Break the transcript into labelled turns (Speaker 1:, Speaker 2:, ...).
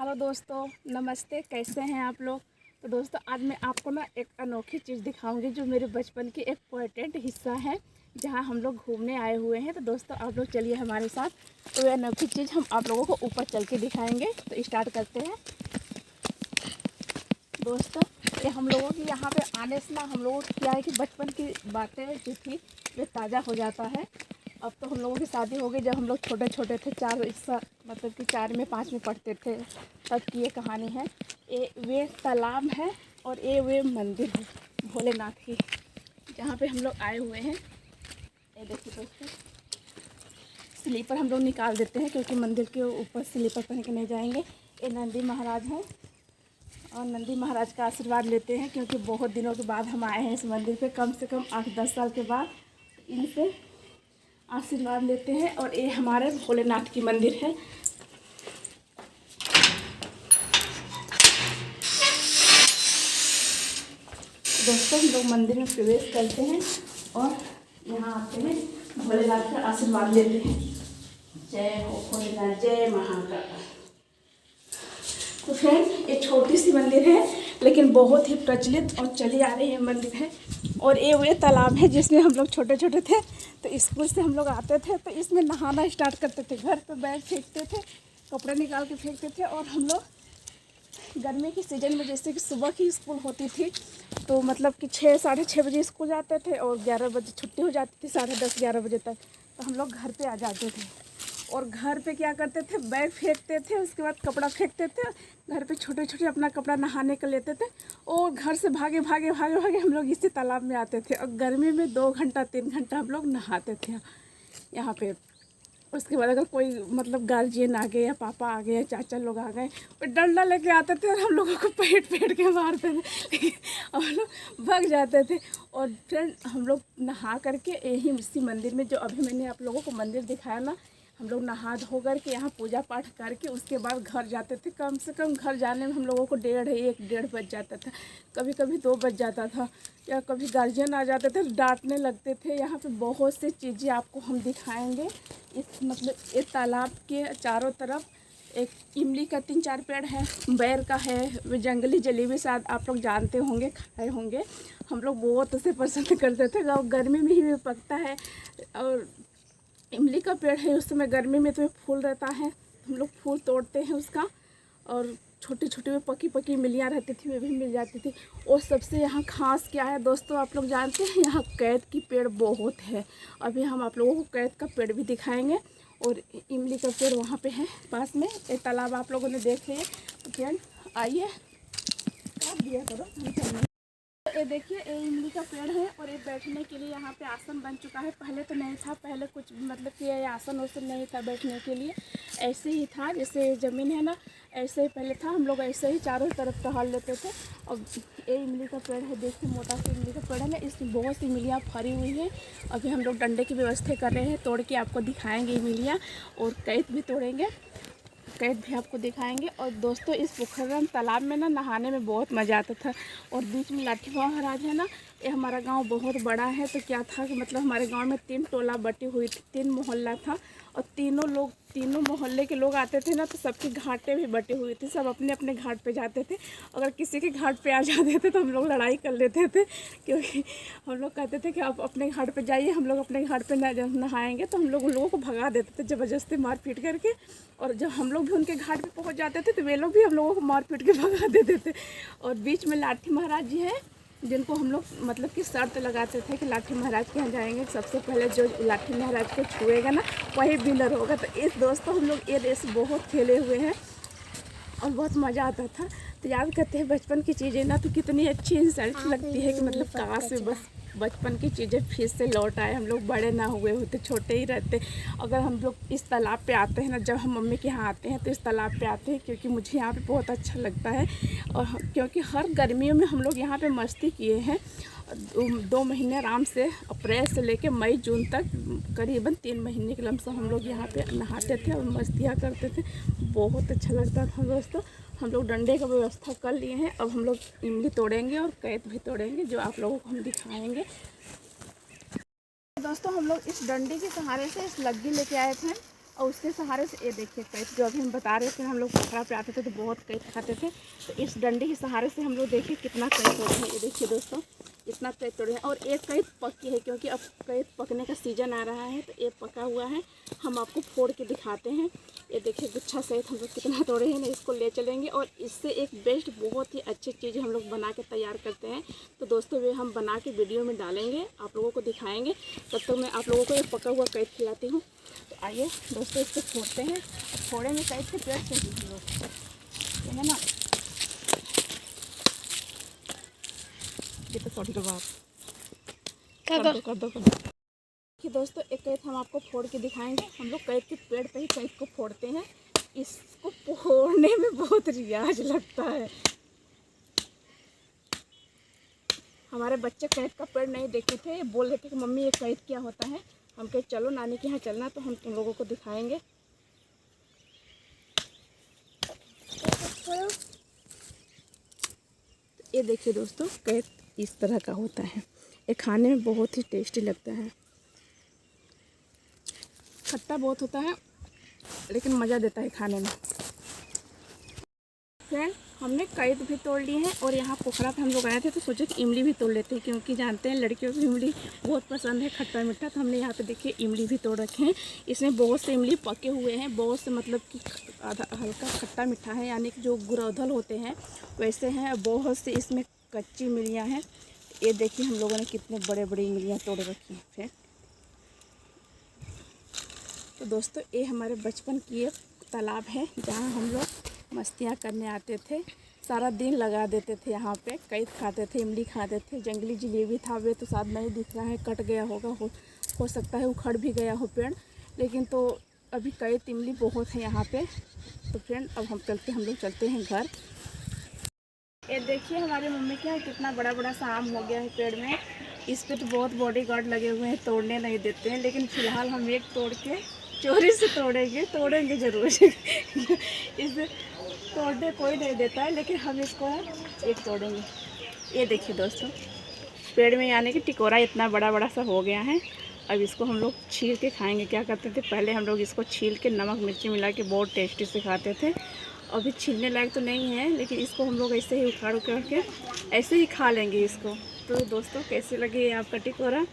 Speaker 1: Hello दोस्तों, नमस्ते। कैसे हैं आप लोग। तो दोस्तों आज मैं आपको ना एक अनोखी चीज़ दिखाऊंगी जो मेरे बचपन की एक इम्पोर्टेंट हिस्सा है, जहां हम लोग घूमने आए हुए हैं। तो दोस्तों आप लोग चलिए हमारे साथ। तो ये अनोखी चीज़ हम आप लोगों को ऊपर चल के दिखाएंगे। तो स्टार्ट करते हैं। दोस्तों ये हम लोगों की यहाँ पे आने से ना हम लोगों को क्या है कि बचपन की बातें जो थी वे ताज़ा हो जाता है। अब तो हम लोगों की शादी हो गई, जब हम लोग छोटे छोटे थे, मतलब कि 4 में 5 में पढ़ते थे, तब की ये कहानी है। ये वे तालाब है और ये वे मंदिर है भोलेनाथ की, जहाँ पे हम लोग आए हुए हैं। ये देखिए दोस्तों, स्लीपर हम लोग निकाल देते हैं क्योंकि मंदिर के ऊपर स्लीपर पहन के नहीं जाएंगे। ये नंदी महाराज हैं और नंदी महाराज का आशीर्वाद लेते हैं क्योंकि बहुत दिनों के बाद हम आए हैं इस मंदिर पे, कम से कम 8-10 साल के बाद इनसे आशीर्वाद लेते हैं। और ये हमारे भोलेनाथ की मंदिर है। दोस्तों हम लोग मंदिर में प्रवेश करते हैं और यहाँ आते हैं, भोलेनाथ का आशीर्वाद लेते हैं। जय हो भोलेनाथ, जय महाकाल। तो फ्रेंड ये छोटी सी मंदिर है लेकिन बहुत ही प्रचलित और चली आ रही है मंदिर है। और ये वे तालाब है जिसमें हम लोग छोटे छोटे थे तो स्कूल से हम लोग आते थे तो इसमें नहाना स्टार्ट करते थे। घर पे बैग फेंकते थे, कपड़े निकाल के फेंकते थे। और हम लोग गर्मी के सीज़न में जैसे कि सुबह की स्कूल होती थी तो मतलब कि 6-6:30 बजे स्कूल जाते थे और 11 बजे छुट्टी हो जाती थी, 10:30-11 बजे तक। तो हम लोग घर पे आ जाते थे और घर पे क्या करते थे, बैग फेंकते थे, उसके बाद कपड़ा फेंकते थे। घर पे छोटे छोटे अपना कपड़ा नहाने के लेते थे और घर से भागे भागे भागे भागे हम लोग इसी तालाब में आते थे। और गर्मी में 2 घंटा 3 घंटा हम लोग नहाते थे यहाँ पे। उसके बाद अगर कोई मतलब गार्जियन आ गए या पापा आ गए या चाचा लोग आ गए और डंडा लेके आते थे और हम लोगों को पेट पेट के मारते थे हम लोग भाग जाते थे। और फिर हम लोग नहा करके यही इसी मंदिर में, जो अभी मैंने आप लोगों को मंदिर दिखाया ना, हम लोग नहा धो करके यहाँ पूजा पाठ करके उसके बाद घर जाते थे। कम से कम घर जाने में हम लोगों को 1:30 बज जाता था, कभी कभी 2 बज जाता था। या कभी गार्जियन आ जाते थे, डांटने लगते थे। यहाँ पे बहुत सी चीज़ें आपको हम दिखाएंगे। इस मतलब इस तालाब के चारों तरफ एक इमली का 3-4 पेड़ है, बैर का है, वो जंगली जलेबी शायद आप लोग जानते होंगे, खाए होंगे। हम लोग बहुत उसे पसंद करते थे। गर्मी में ही पकता है और इमली का पेड़ है, उस समय गर्मी में तो फूल रहता है, हम लोग फूल तोड़ते हैं उसका। और छोटी छोटी में पकी पकी इमलियाँ रहती थी, वे भी मिल जाती थी। और सबसे यहाँ खास क्या है दोस्तों, आप लोग जानते हैं यहाँ कैद की पेड़ बहुत है। अभी हम आप लोगों को कैद का पेड़ भी दिखाएंगे और इमली का पेड़ वहाँ पे है पास में। एक तालाब आप लोगों ने देखे, तो फ्रेंड आइए, काट दिया करो। ये देखिए ये इमली का पेड़ है और ये बैठने के लिए यहाँ पे आसन बन चुका है। पहले तो नहीं था, पहले कुछ मतलब कि ये आसन वासन नहीं था बैठने के लिए, ऐसे ही था जैसे ज़मीन है ना, ऐसे ही पहले था। हम लोग ऐसे ही चारों तरफ टहल लेते थे। और ये इमली का पेड़ है, देखिए मोटा सा इमली का पेड़ है ना, इसमें बहुत सी इमलियाँ फरी हुई हैं। अभी हम लोग डंडे की व्यवस्था कर रहे हैं, तोड़ के आपको दिखाएँगे इमलियाँ। और कैद भी तोड़ेंगे, कैद भी आपको दिखाएंगे। और दोस्तों इस पोखरन तालाब में ना नहाने में बहुत मज़ा आता था। और बीच में लाठी महाराज है ना, ये हमारा गांव बहुत बड़ा है। तो क्या था कि मतलब हमारे गांव में 3 टोला बटी हुई थी, 3 मोहल्ला था। और तीनों मोहल्ले के लोग आते थे ना, तो सबकी घाटें भी बटी हुई थी, सब अपने अपने घाट पे जाते थे। अगर किसी के घाट पे आ जाते थे तो हम लोग लड़ाई कर लेते थे, क्योंकि हम लोग कहते थे कि आप अपने घाट पे जाइए, हम लोग अपने घाट पे नहाएंगे। तो हम लोग उन लोगों को भगा देते थे ज़बरदस्ती मार पीट करके। और जब हम लोग भी उनके घाट पे पहुंच जाते थे तो वे लोग भी हम लोगों को मार पीट के भगा देते थे। और बीच में लाठी महाराज जी हैं, जिनको हम लोग मतलब कि शर्त लगाते थे कि लाठी महाराज के यहाँ जाएंगे, सबसे पहले जो लाठी महाराज को छुएगा ना वही विनर होगा। तो इस दोस्तों हम लोग ये रेस बहुत खेले हुए हैं और बहुत मज़ा आता था। तो याद करते हैं बचपन की चीज़ें ना, तो कितनी अच्छी इंसल्ट लगती है कि मतलब काश बस बचपन की चीज़ें फिर से लौट आए, हम लोग बड़े ना हुए होते, छोटे ही रहते। अगर हम लोग इस तालाब पे आते हैं ना, जब हम मम्मी के यहाँ आते हैं तो इस तालाब पे आते हैं, क्योंकि मुझे यहाँ पे बहुत अच्छा लगता है। और क्योंकि हर गर्मियों में हम लोग यहाँ पे मस्ती किए हैं 2 महीने आराम से, अप्रैल से लेके मई जून तक करीबन 3 महीने के लमसम हम लोग यहाँ पे नहाते थे और मस्तियाँ करते थे। बहुत अच्छा लगता था दोस्तों। हम लोग डंडे का व्यवस्था कर लिए हैं, अब हम लोग इमली तोड़ेंगे और कैद भी तोड़ेंगे, जो आप लोगों को हम दिखाएंगे। दोस्तों हम लोग इस डंडे के सहारे से इस लग्गी लेके आए थे और उसके सहारे से ये देखिए कैद, जो अभी हम बता रहे थे हम लोग पोखरा पे आते थे तो बहुत कैद खाते थे, तो इस डंडे के सहारे से हम लोग देखिए कितना कैद तोड़े हैं। ये देखिए दोस्तों इतना कैद तोड़े हैं, और एक कैद पकी है क्योंकि अब कैद पकने का सीज़न आ रहा है, तो ये पका हुआ है। हम आपको फोड़ के दिखाते हैं। ये देखिए गुच्छा सहित हम लोग कितना तोड़े हैं ना, इसको ले चलेंगे और इससे एक बेस्ट बहुत ही अच्छी चीज़ हम लोग बना के तैयार करते हैं। तो दोस्तों वे हम बना के वीडियो में डालेंगे, आप लोगों को दिखाएंगे। तब तक मैं आप लोगों को ये पका हुआ कैद खिलाती हूँ। तो आइए दोस्तों इसको फोड़ते हैं। फोड़ेंगे कैद के पेड़ से ही हम लोग, है ना। ये तो छोटी बात कर दो। कि दोस्तों एक कैद हम आपको फोड़ के दिखाएंगे। हम लोग कैद के पेड़ पे ही कैद को फोड़ते हैं। इसको फोड़ने में बहुत रियाज लगता है। हमारे बच्चे कैद का पेड़ नहीं देखे थे, ये बोल रहे थे कि मम्मी ये कैद क्या होता है। हम कहे चलो नानी के यहाँ चलना, तो हम तुम लोगों को दिखाएंगे। ये देखिए दोस्तों कैद इस तरह का होता है। ये खाने में बहुत ही टेस्टी लगता है। खट्टा बहुत होता है लेकिन मज़ा देता है खाने में। फ्रेंड हमने कैद भी तोड़ लिए हैं, और यहाँ पोखरा पे हम लोग आए थे तो सोचे कि इमली भी तोड़ लेते हैं, क्योंकि जानते हैं लड़कियों को इमली बहुत पसंद है, खट्टा मीठा। तो हमने यहाँ पे देखिए इमली भी तोड़ रखे हैं। इसमें बहुत से इमली पके हुए हैं, बहुत से मतलब कि आधा हल्का खट्टा मीठा है, यानी कि जो गुरौधल होते हैं वैसे हैं। बहुत से इसमें कच्ची इमलियाँ हैं। ये देखिए हम लोगों ने कितने बड़े बड़े इमलियाँ तोड़ रखी हैं फ्रेंड। तो दोस्तों ये हमारे बचपन की एक तालाब है जहाँ हम लोग मस्तियाँ करने आते थे। सारा दिन लगा देते थे यहाँ पे, कैद खाते थे, इमली खाते थे। जंगली जलेबी था, वे तो शायद नहीं दिख रहा है, कट गया होगा, हो सकता है उखड़ भी गया हो पेड़, लेकिन तो अभी कैद इमली बहुत है यहाँ पे। तो फ्रेंड अब हम लोग चलते हैं घर। ये देखिए हमारी मम्मी के यहाँ कितना बड़ा बड़ा सा आम हो गया है पेड़ में। इस पर तो बहुत बॉडीगार्ड लगे हुए हैं, तोड़ने नहीं देते हैं, लेकिन फ़िलहाल हम एक तोड़ के चोरी से तोड़ेंगे ज़रूर। इसे तोड़ने कोई नहीं देता है, लेकिन हम इसको एक तोड़ेंगे। ये देखिए दोस्तों पेड़ में यानी कि टिकोरा इतना बड़ा बड़ा सा हो गया है। अब इसको हम लोग छील के खाएंगे। क्या करते थे पहले हम लोग इसको छील के नमक मिर्ची मिला के बहुत टेस्टी से खाते थे। अभी छीलने लायक तो नहीं है, लेकिन इसको हम लोग ऐसे ही उखाड़ के ऐसे ही खा लेंगे इसको। तो दोस्तों कैसे लगे आपका टिकोरा?